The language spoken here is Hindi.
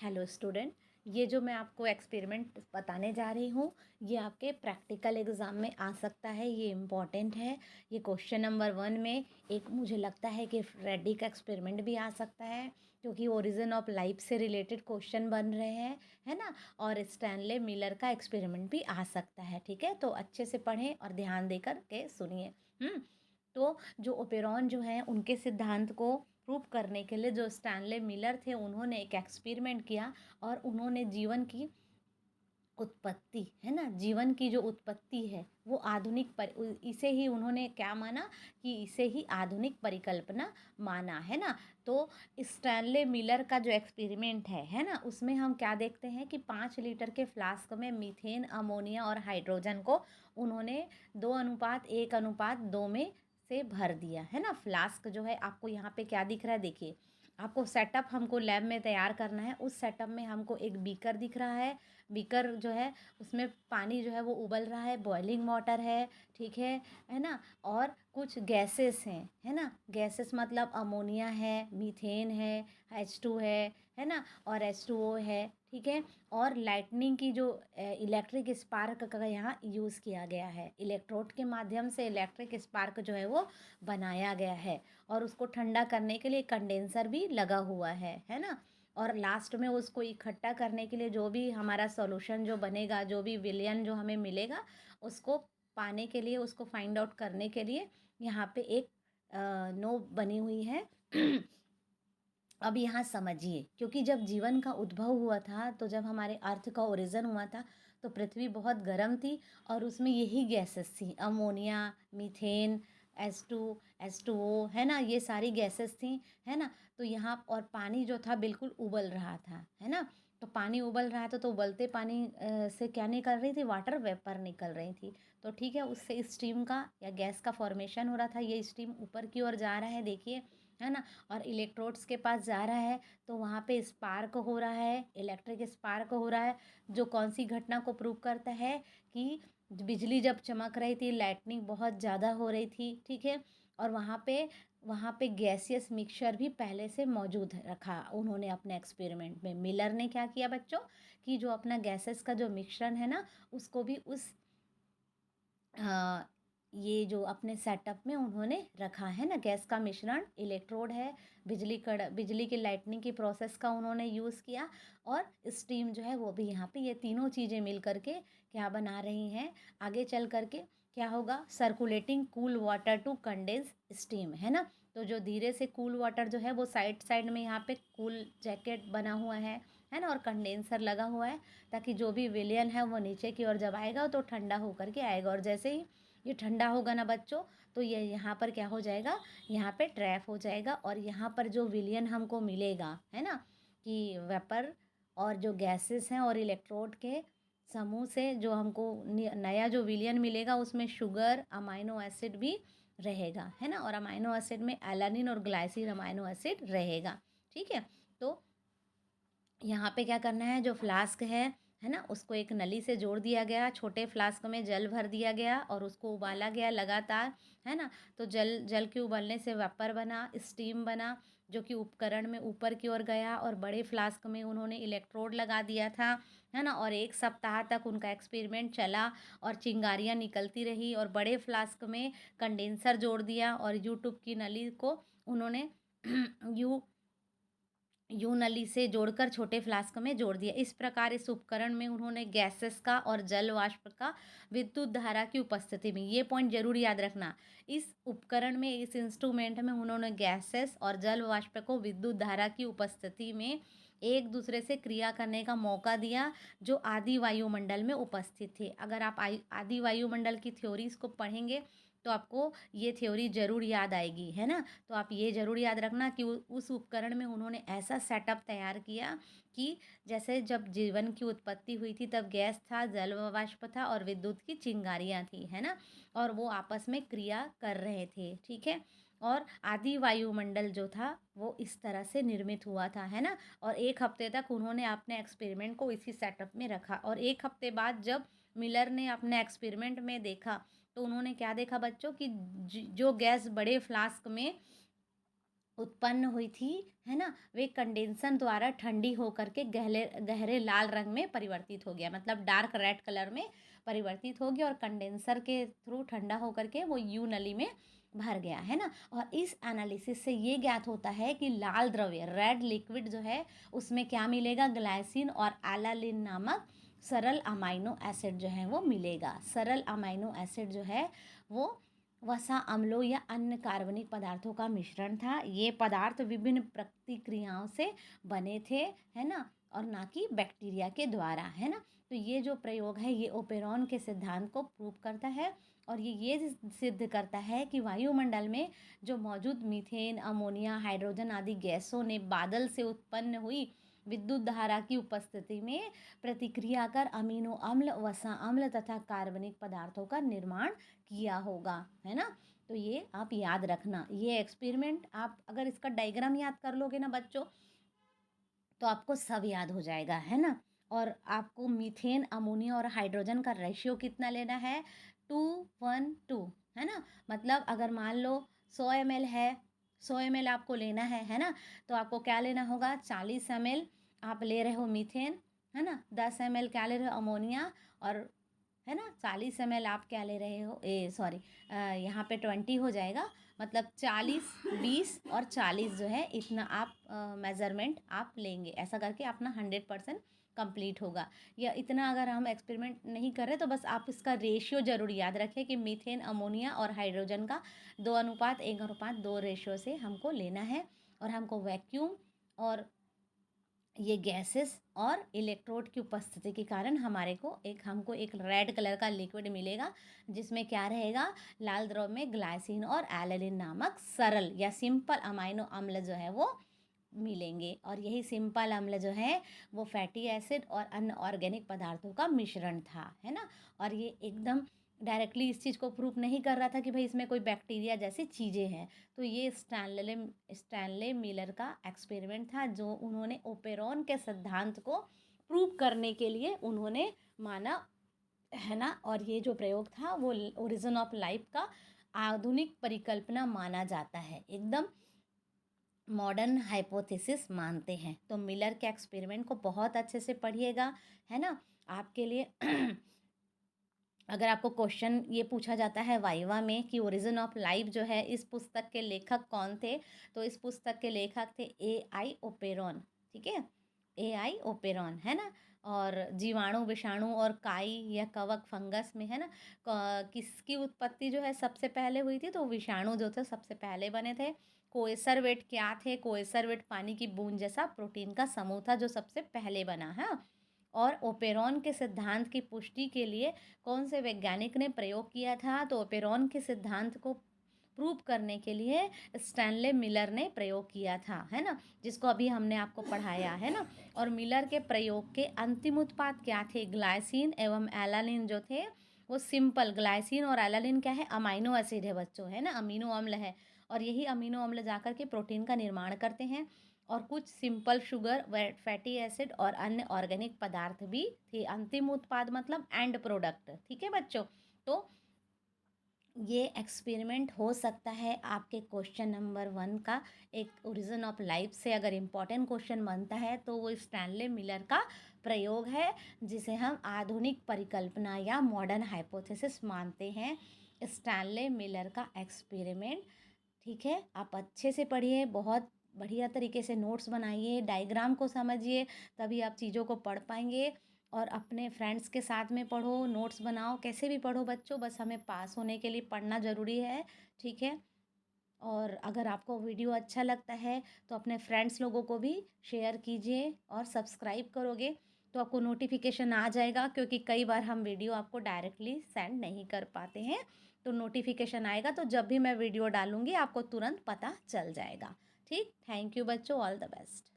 हेलो स्टूडेंट, ये जो मैं आपको एक्सपेरिमेंट बताने जा रही हूँ ये आपके प्रैक्टिकल एग्ज़ाम में आ सकता है। ये इम्पॉर्टेंट है। ये क्वेश्चन नंबर 1 में एक मुझे लगता है कि फ्रेडी का एक्सपेरिमेंट भी आ सकता है, क्योंकि ओरिजिन ऑफ लाइफ से रिलेटेड क्वेश्चन बन रहे हैं, है ना। और स्टैनले मिलर का एक्सपेरिमेंट भी आ सकता है। ठीक है, तो अच्छे से पढ़ें और ध्यान देकर के सुनिए। तो जो ओपेरॉन जो है उनके सिद्धांत को प्रूव करने के लिए जो स्टैनले मिलर थे उन्होंने एक एक्सपेरिमेंट किया और उन्होंने जीवन की उत्पत्ति, है ना, जीवन की जो उत्पत्ति है वो इसे ही उन्होंने क्या माना कि इसे ही आधुनिक परिकल्पना माना, है ना। तो स्टैनले मिलर का जो एक्सपेरिमेंट है ना, उसमें हम क्या देखते हैं कि 5 लीटर के फ्लास्क में मीथेन, अमोनिया और हाइड्रोजन को उन्होंने 2:1:2 में से भर दिया, है ना। फ्लास्क जो है आपको यहाँ पे क्या दिख रहा है, देखिए आपको सेटअप हमको लैब में तैयार करना है। उस सेटअप में हमको एक बीकर दिख रहा है। बीकर जो है उसमें पानी जो है वो उबल रहा है, बॉइलिंग वाटर है, ठीक है ना। और कुछ गैसेस हैं, है ना। गैसेस मतलब अमोनिया है, मीथेन है, H2 है ना, और H2O है, ठीक है। और लाइटनिंग की जो इलेक्ट्रिक स्पार्क का यहाँ यूज़ किया गया है। इलेक्ट्रोड के माध्यम से इलेक्ट्रिक स्पार्क जो है वो बनाया गया है और उसको ठंडा करने के लिए कंडेंसर भी लगा हुआ है ना। और लास्ट में उसको इकट्ठा करने के लिए जो भी हमारा सॉल्यूशन जो बनेगा, जो भी विलयन जो हमें मिलेगा, उसको पाने के लिए, उसको फाइंड आउट करने के लिए यहाँ पे एक नोब बनी हुई है। अब यहाँ समझिए, क्योंकि जब जीवन का उद्भव हुआ था, तो जब हमारे अर्थ का ओरिजिन हुआ था, तो पृथ्वी बहुत गर्म थी और उसमें यही गैसेस थी, अमोनिया, मीथेन, H2O, है ना, ये सारी गैसेस थी, है ना। तो यहाँ और पानी जो था बिल्कुल उबल रहा था, है ना। तो पानी उबल रहा था, तो उबलते पानी से क्या निकल रही थी, वाटर वेपर निकल रही थी। तो ठीक है, उससे स्टीम का या गैस का फॉर्मेशन हो रहा था। ये स्टीम ऊपर की ओर जा रहा है, देखिए, है ना। और इलेक्ट्रोड्स के पास जा रहा है, तो वहाँ पे स्पार्क हो रहा है, इलेक्ट्रिक स्पार्क हो रहा है, जो कौन सी घटना को प्रूव करता है कि बिजली जब चमक रही थी, लाइटनिंग बहुत ज़्यादा हो रही थी, ठीक है। और वहाँ पे गैसियस मिक्सचर भी पहले से मौजूद रखा उन्होंने अपने एक्सपेरिमेंट में। मिलर ने क्या किया बच्चों, कि जो अपना गैसेस का जो मिश्रण है ना, उसको भी उस अ, ये जो अपने सेटअप में उन्होंने रखा है ना, गैस का मिश्रण, इलेक्ट्रोड है, बिजली की लाइटनिंग की प्रोसेस का उन्होंने यूज़ किया, और स्टीम जो है वो भी यहाँ पे, ये तीनों चीज़ें मिल करके क्या बना रही हैं, आगे चल करके क्या होगा, circulating cool water to condense steam, है ना। तो जो धीरे से कूल वाटर जो है वो साइड साइड में यहाँ पे कूल जैकेट बना हुआ है ना, और कंडेंसर लगा हुआ है, ताकि जो भी विलयन है वो नीचे की ओर जब आएगा तो ठंडा होकर के आएगा। और जैसे ही ये ठंडा होगा ना बच्चों, तो ये यहाँ पर क्या हो जाएगा, यहाँ पे ट्रैप हो जाएगा, और यहाँ पर जो विलयन हमको मिलेगा, है ना, कि वेपर और जो गैसेस हैं और इलेक्ट्रोड के समूह से जो हमको नया जो विलयन मिलेगा, उसमें शुगर, अमाइनो एसिड भी रहेगा, है ना। और अमाइनो एसिड में एलानिन और ग्लाइसिन अमाइनो एसिड रहेगा, ठीक है। तो यहाँ पे क्या करना है, जो फ्लास्क है ना, उसको एक नली से जोड़ दिया गया, छोटे फ्लास्क में जल भर दिया गया और उसको उबाला गया लगातार, है ना। तो जल जल के उबलने से वेपर बना, स्टीम बना, जो कि उपकरण में ऊपर की ओर गया, और बड़े फ्लास्क में उन्होंने इलेक्ट्रोड लगा दिया था, है ना। और 1 सप्ताह तक उनका एक्सपेरिमेंट चला और चिंगारियाँ निकलती रही, और बड़े फ्लास्क में कंडेंसर जोड़ दिया और यूट्यूब की नली को उन्होंने यू यू नली से जोड़कर छोटे फ्लास्क में जोड़ दिया। इस प्रकार इस उपकरण में उन्होंने गैसेस का और जल वाष्प का विद्युत धारा की उपस्थिति में, ये पॉइंट जरूर याद रखना, इस उपकरण में, इस इंस्ट्रूमेंट में उन्होंने गैसेस और जल वाष्प को विद्युत धारा की उपस्थिति में एक दूसरे से क्रिया करने का मौका दिया, जो आदि वायुमंडल में उपस्थित थे। अगर आप आदि वायुमंडल की थ्योरीज को पढ़ेंगे तो आपको ये थ्योरी ज़रूर याद आएगी, है ना। तो आप ये ज़रूर याद रखना कि उस उपकरण में उन्होंने ऐसा सेटअप तैयार किया कि जैसे जब जीवन की उत्पत्ति हुई थी तब गैस था, जल वाष्प था और विद्युत की चिंगारियाँ थी, है ना। और वो आपस में क्रिया कर रहे थे, ठीक है। और आदि वायुमंडल जो था वो इस तरह से निर्मित हुआ था, है ना। और 1 हफ्ते तक उन्होंने अपने एक्सपेरिमेंट को इसी सेटअप में रखा, और 1 हफ्ते बाद जब मिलर ने अपने एक्सपेरिमेंट में देखा, तो उन्होंने क्या देखा बच्चों, कि जो गैस बड़े फ्लास्क में उत्पन्न हुई थी, है ना, वे कंडेंसर द्वारा ठंडी होकर के गहरे गहरे लाल रंग में परिवर्तित हो गया, मतलब डार्क रेड कलर में परिवर्तित हो गया और कंडेंसर के थ्रू ठंडा होकर के वो यू नली में भर गया, है ना। और इस एनालिसिस से ये ज्ञात होता है कि लाल द्रव्य रेड लिक्विड जो है उसमें क्या मिलेगा, ग्लाइसिन और एलानिन नामक सरल अमाइनो एसिड जो है वो मिलेगा। सरल अमाइनो एसिड जो है वो वसा अम्लों या अन्य कार्बनिक पदार्थों का मिश्रण था। ये पदार्थ विभिन्न प्रतिक्रियाओं से बने थे, है ना, और ना कि बैक्टीरिया के द्वारा, है ना। तो ये जो प्रयोग है ये ओपेरॉन के सिद्धांत को प्रूव करता है और ये सिद्ध करता है कि वायुमंडल में जो मौजूद मीथेन, अमोनिया, हाइड्रोजन आदि गैसों ने बादल से उत्पन्न हुई विद्युत धारा की उपस्थिति में प्रतिक्रिया कर अमीनो अम्ल, वसा अम्ल तथा कार्बनिक पदार्थों का निर्माण किया होगा, है ना। तो ये आप याद रखना, ये एक्सपेरिमेंट आप अगर इसका डायग्राम याद कर लोगे ना बच्चों तो आपको सब याद हो जाएगा, है ना। और आपको मीथेन, अमोनिया और हाइड्रोजन का रेशियो कितना लेना है, 2:1:2, है ना। मतलब अगर मान लो 100 ml है, 100 ml आपको लेना है ना, तो आपको क्या लेना होगा, 40 ml आप ले रहे हो मीथेन, है ना, 10 ml क्या ले रहे हो अमोनिया, और है ना 40 ml आप क्या ले रहे हो, सॉरी यहाँ पे 20 हो जाएगा, मतलब 40, 20 और 40 जो है इतना आप मेज़रमेंट आप लेंगे। ऐसा करके अपना 100% कंप्लीट होगा। या इतना अगर हम एक्सपेरिमेंट नहीं कर रहे तो बस आप इसका रेशियो ज़रूर याद रखें कि मीथेन, अमोनिया और हाइड्रोजन का 2:1:2 रेशियो से हमको लेना है। और हमको वैक्यूम और ये गैसेस और इलेक्ट्रोड की उपस्थिति के कारण हमको एक रेड कलर का लिक्विड मिलेगा जिसमें क्या रहेगा, लाल द्रव में ग्लाइसिन और एलानिन नामक सरल या सिंपल अमाइनो अम्ल जो है वो मिलेंगे। और यही सिंपल अम्ल जो है वो फैटी एसिड और अन्य ऑर्गेनिक पदार्थों का मिश्रण था, है ना। और ये एकदम डायरेक्टली इस चीज़ को प्रूफ नहीं कर रहा था कि भाई इसमें कोई बैक्टीरिया जैसी चीज़ें हैं। तो ये स्टैनले मिलर का एक्सपेरिमेंट था जो उन्होंने ओपेरॉन के सिद्धांत को प्रूव करने के लिए उन्होंने माना, है ना। और ये जो प्रयोग था वो ओरिजिन ऑफ लाइफ का आधुनिक परिकल्पना माना जाता है, एकदम मॉडर्न हाइपोथेसिस मानते हैं। तो मिलर के एक्सपेरिमेंट को बहुत अच्छे से पढ़िएगा, है ना। आपके लिए अगर आपको क्वेश्चन ये पूछा जाता है वाइवा में कि ओरिजिन ऑफ लाइफ जो है इस पुस्तक के लेखक कौन थे, तो इस पुस्तक के लेखक थे AI ओपेरॉन, ठीक है, AI ओपेरॉन, है ना। और जीवाणु, विषाणु और काई या कवक फंगस में, है ना, किसकी उत्पत्ति जो है सबसे पहले हुई थी, तो विषाणु जो थे सबसे पहले बने थे। कोएसरवेट क्या थे, कोएसरवेट पानी की बूंद जैसा प्रोटीन का समूह था जो सबसे पहले बना है। और ओपेरॉन के सिद्धांत की पुष्टि के लिए कौन से वैज्ञानिक ने प्रयोग किया था, तो ओपेरॉन के सिद्धांत को प्रूव करने के लिए स्टैनले मिलर ने प्रयोग किया था, है ना, जिसको अभी हमने आपको पढ़ाया, है ना। और मिलर के प्रयोग के अंतिम उत्पाद क्या थे, ग्लाइसिन एवं एलानिन जो थे वो सिंपल, ग्लाइसिन और एलानिन क्या है, अमाइनो एसिड है बच्चों, है ना, अमीनो अम्ल है। और यही अमीनो अम्ल जाकर के प्रोटीन का निर्माण करते हैं। और कुछ सिंपल शुगर, फैटी एसिड और अन्य ऑर्गेनिक पदार्थ भी थे। अंतिम उत्पाद मतलब एंड प्रोडक्ट, ठीक है बच्चों। तो ये एक्सपेरिमेंट हो सकता है आपके क्वेश्चन नंबर 1 का एक ओरिजिन ऑफ लाइफ से अगर इम्पोर्टेंट क्वेश्चन बनता है तो वो स्टैनले मिलर का प्रयोग है जिसे हम आधुनिक परिकल्पना या मॉडर्न हाइपोथेसिस मानते हैं, स्टैनले मिलर का एक्सपेरिमेंट। ठीक है, आप अच्छे से पढ़िए, बहुत बढ़िया तरीके से नोट्स बनाइए, डायग्राम को समझिए, तभी आप चीज़ों को पढ़ पाएंगे। और अपने फ्रेंड्स के साथ में पढ़ो, नोट्स बनाओ, कैसे भी पढ़ो बच्चों, बस हमें पास होने के लिए पढ़ना ज़रूरी है, ठीक है। और अगर आपको वीडियो अच्छा लगता है तो अपने फ्रेंड्स लोगों को भी शेयर कीजिए और सब्सक्राइब करोगे तो आपको नोटिफिकेशन आ जाएगा, क्योंकि कई बार हम वीडियो आपको डायरेक्टली सेंड नहीं कर पाते हैं। तो नोटिफिकेशन आएगा तो जब भी मैं वीडियो डालूँगी आपको तुरंत पता चल जाएगा। ठीक, थैंक यू बच्चों, ऑल द बेस्ट।